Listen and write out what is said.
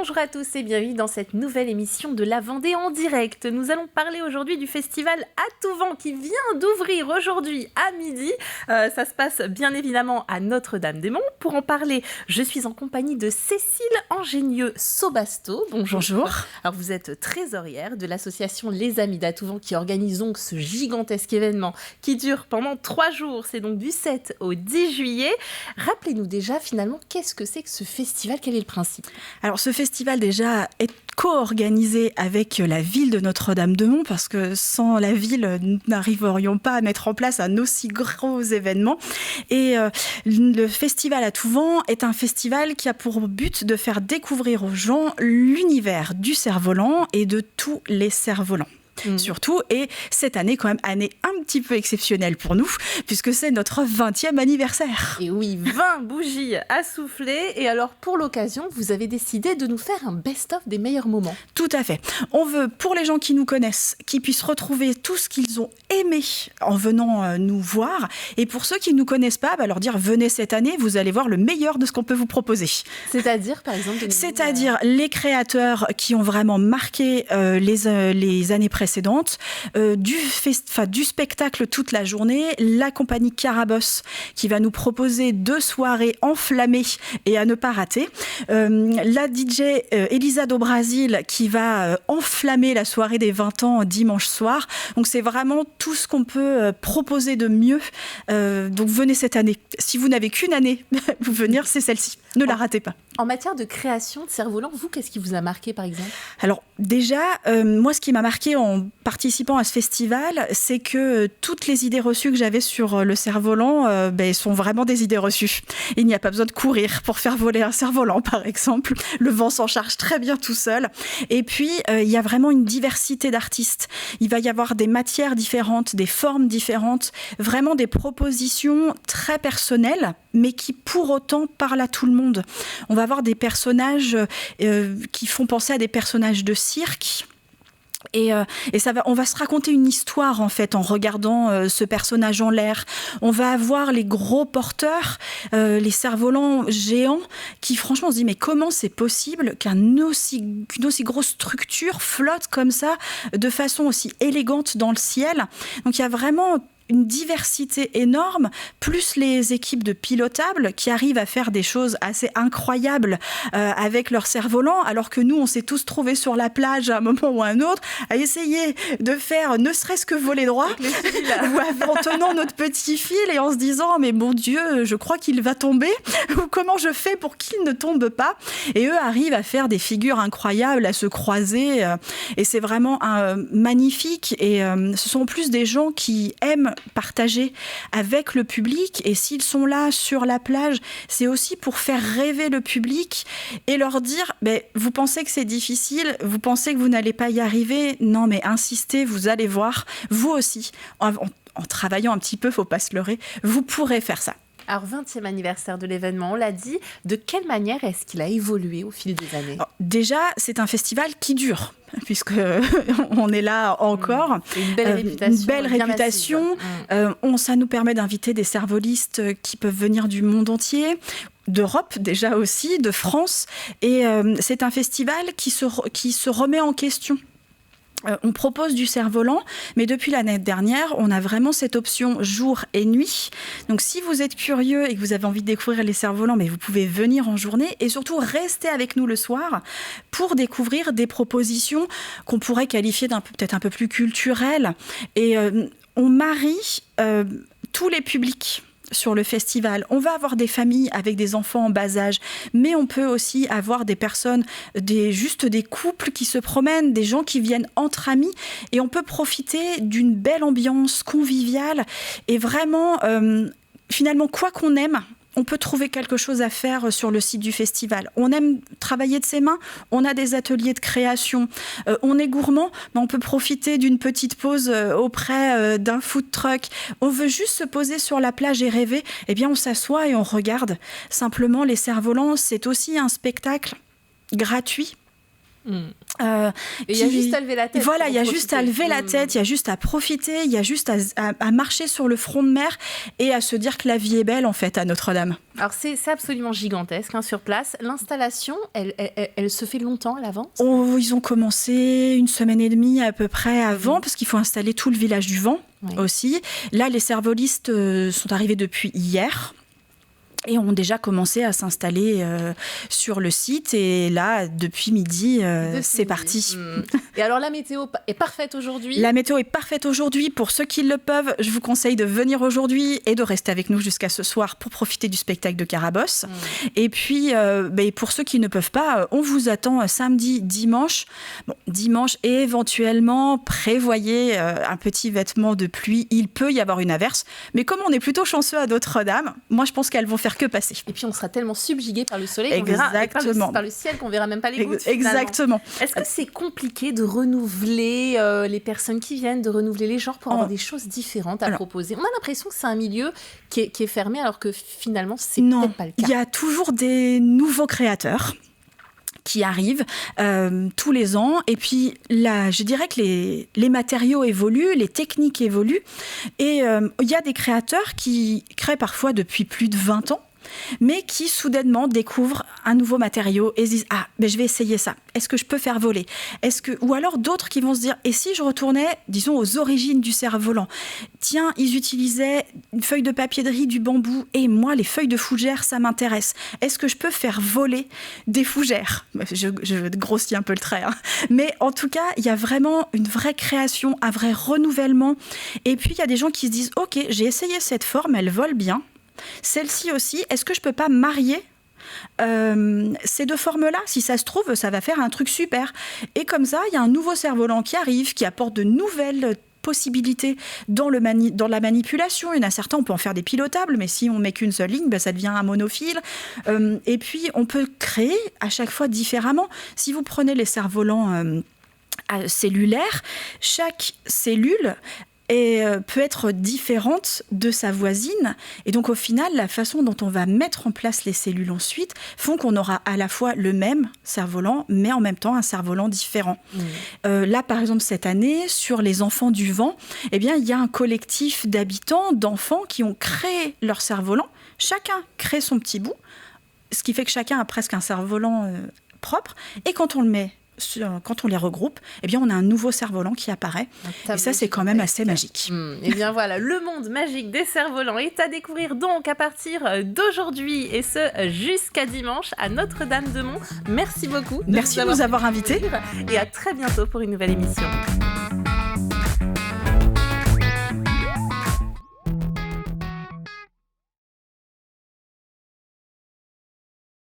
Bonjour à tous et bienvenue dans cette nouvelle émission de La Vendée en direct. Nous allons parler aujourd'hui du festival À tout vent qui vient d'ouvrir aujourd'hui à midi. Ça se passe bien évidemment à Notre-Dame-des-Monts. Pour en parler, je suis en compagnie de Cécile Angenieux-Sobasto. Bonjour. Alors vous êtes trésorière de l'association Les Amis d'À tout vent qui organise donc ce gigantesque événement qui dure pendant 3 jours. C'est donc du 7 au 10 juillet. Rappelez-nous déjà finalement qu'est-ce que c'est que ce festival, quel est le principe ? Alors ce festival déjà est co-organisé avec la ville de Notre-Dame-de-Monts parce que sans la ville, nous n'arriverions pas à mettre en place un aussi gros événement. Et le festival À tout vent est un festival qui a pour but de faire découvrir aux gens l'univers du cerf-volant et de tous les cerfs-volants. Surtout, et cette année quand même, année un petit peu exceptionnelle pour nous, puisque c'est notre 20e anniversaire. Et oui, 20 bougies à souffler, et alors pour l'occasion, vous avez décidé de nous faire un best-of des meilleurs moments. Tout à fait. On veut, pour les gens qui nous connaissent, qu'ils puissent retrouver tout ce qu'ils ont aimé en venant nous voir, et pour ceux qui ne nous connaissent pas, leur dire venez cette année, vous allez voir le meilleur de ce qu'on peut vous proposer. C'est-à-dire, par exemple, c'est-à-dire les créateurs qui ont vraiment marqué les années précédentes, du spectacle toute la journée, la compagnie Carabosse qui va nous proposer 2 soirées enflammées et à ne pas rater, la DJ Elisa do Brasil qui va enflammer la soirée des 20 ans dimanche soir. Donc c'est vraiment tout ce qu'on peut proposer de mieux. Donc venez cette année. Si vous n'avez qu'une année, vous venir, c'est celle-ci. Ne la ratez pas. En matière de création de cerfs-volants, vous, qu'est-ce qui vous a marqué, par exemple ? Alors, déjà, moi, ce qui m'a marqué en participant à ce festival, c'est que toutes les idées reçues que j'avais sur le cerf-volant sont vraiment des idées reçues. Il n'y a pas besoin de courir pour faire voler un cerf-volant, par exemple. Le vent s'en charge très bien tout seul. Et puis, il y a vraiment une diversité d'artistes. Il va y avoir des matières différentes, des formes différentes, vraiment des propositions très personnelles, mais qui, pour autant, parlent à tout le monde. On va avoir des personnages qui font penser à des personnages de cirque. Et on va se raconter une histoire en fait en regardant ce personnage en l'air. On va avoir les gros porteurs, les cerfs-volants géants qui franchement on se dit mais comment c'est possible qu'une aussi grosse structure flotte comme ça de façon aussi élégante dans le ciel. Donc il y a vraiment une diversité énorme, plus les équipes de pilotables qui arrivent à faire des choses assez incroyables avec leur cerf-volant, alors que nous, on s'est tous trouvés sur la plage à un moment ou à un autre, à essayer de faire ne serait-ce que voler droit, en tenant notre petit fil et en se disant « mais mon Dieu, je crois qu'il va tomber » ou « comment je fais pour qu'il ne tombe pas ?» Et eux arrivent à faire des figures incroyables, à se croiser, et c'est vraiment magnifique. Et ce sont en plus des gens qui aiment partager avec le public, et s'ils sont là sur la plage, c'est aussi pour faire rêver le public et leur dire vous pensez que c'est difficile, vous pensez que vous n'allez pas y arriver, non mais insistez, vous allez voir, vous aussi en travaillant un petit peu, faut pas se leurrer, vous pourrez faire ça. Alors, 20e anniversaire de l'événement, on l'a dit. De quelle manière est-ce qu'il a évolué au fil des années ? Alors, déjà, c'est un festival qui dure, puisqu'on est là encore. Une belle réputation. Ça nous permet d'inviter des cerf-volistes qui peuvent venir du monde entier, d'Europe déjà aussi, de France. Et c'est un festival qui se remet en question. On propose du cerf-volant, mais depuis l'année dernière, on a vraiment cette option jour et nuit. Donc si vous êtes curieux et que vous avez envie de découvrir les cerfs-volants, mais vous pouvez venir en journée et surtout rester avec nous le soir pour découvrir des propositions qu'on pourrait qualifier peut-être un peu plus culturelles. Et on marie tous les publics sur le festival. On va avoir des familles avec des enfants en bas âge, mais on peut aussi avoir des personnes, juste des couples qui se promènent, des gens qui viennent entre amis, et on peut profiter d'une belle ambiance conviviale et vraiment, finalement, quoi qu'on aime, on peut trouver quelque chose à faire sur le site du festival. On aime travailler de ses mains, on a des ateliers de création. On est gourmand, mais on peut profiter d'une petite pause auprès d'un food truck. On veut juste se poser sur la plage et rêver. Eh bien, on s'assoit et on regarde. Simplement, les cerfs-volants, c'est aussi un spectacle gratuit Et il y a juste à lever la tête. Voilà, il y a juste à lever la tête, il y a juste à profiter, il y a juste à marcher sur le front de mer et à se dire que la vie est belle en fait à Notre-Dame. Alors c'est absolument gigantesque sur place. L'installation, elle se fait longtemps à l'avance ? Ils ont commencé 1 semaine et demie à peu près avant, parce qu'il faut installer tout le village du vent aussi. Là, les cervolistes sont arrivés depuis hier. Et ont déjà commencé à s'installer sur le site. Et là, depuis midi, c'est parti. Et alors, la météo est parfaite aujourd'hui ? La météo est parfaite aujourd'hui. Pour ceux qui le peuvent, je vous conseille de venir aujourd'hui et de rester avec nous jusqu'à ce soir pour profiter du spectacle de Carabosse. Et puis, pour ceux qui ne peuvent pas, on vous attend samedi, dimanche. Dimanche, et éventuellement, prévoyez un petit vêtement de pluie. Il peut y avoir une averse. Mais comme on est plutôt chanceux à Notre-Dame, moi, je pense qu'elles vont faire que passer. Et puis on sera tellement subjugué par le soleil par le ciel qu'on verra même pas les gouttes. Exactement. Est-ce que c'est compliqué de renouveler les personnes qui viennent, de renouveler les genres pour avoir des choses différentes à proposer ? On a l'impression que c'est un milieu qui est fermé alors que finalement c'est peut-être pas le cas. Il y a toujours des nouveaux créateurs qui arrivent tous les ans. Et puis là, je dirais que les matériaux évoluent, les techniques évoluent. Et il y a des créateurs qui créent parfois depuis plus de 20 ans, mais qui soudainement découvrent un nouveau matériau et se disent « Ah, mais je vais essayer ça. Est-ce que je peux faire voler ?» Ou alors d'autres qui vont se dire « Et si je retournais, disons, aux origines du cerf-volant ? Tiens, ils utilisaient une feuille de papier de riz, du bambou, et moi, les feuilles de fougère, ça m'intéresse. Est-ce que je peux faire voler des fougères ?» Je grossis un peu le trait, hein. Mais en tout cas, il y a vraiment une vraie création, un vrai renouvellement. Et puis, il y a des gens qui se disent « Ok, j'ai essayé cette forme, elle vole bien. Celle-ci aussi, est-ce que je peux pas marier ces deux formes-là ? Si ça se trouve, ça va faire un truc super. » Et comme ça, il y a un nouveau cerf-volant qui arrive, qui apporte de nouvelles possibilités dans la manipulation. Il y en a certains, on peut en faire des pilotables, mais si on met qu'une seule ligne, ça devient un monophile. Et puis, on peut créer à chaque fois différemment. Si vous prenez les cerfs-volants cellulaires, chaque cellule peut être différente de sa voisine. Et donc, au final, la façon dont on va mettre en place les cellules ensuite font qu'on aura à la fois le même cerf-volant, mais en même temps un cerf-volant différent. Là, par exemple, cette année, sur les enfants du vent, il y a un collectif d'habitants, d'enfants qui ont créé leur cerf-volant. Chacun crée son petit bout, ce qui fait que chacun a presque un cerf-volant propre. Et quand on les regroupe, on a un nouveau cerf-volant qui apparaît. Et ça, c'est quand même assez magique. Et bien voilà, le monde magique des cerfs-volants est à découvrir donc à partir d'aujourd'hui et ce jusqu'à dimanche à Notre-Dame-de-Mont. Merci beaucoup. Merci de nous avoir invités. Et à très bientôt pour une nouvelle émission.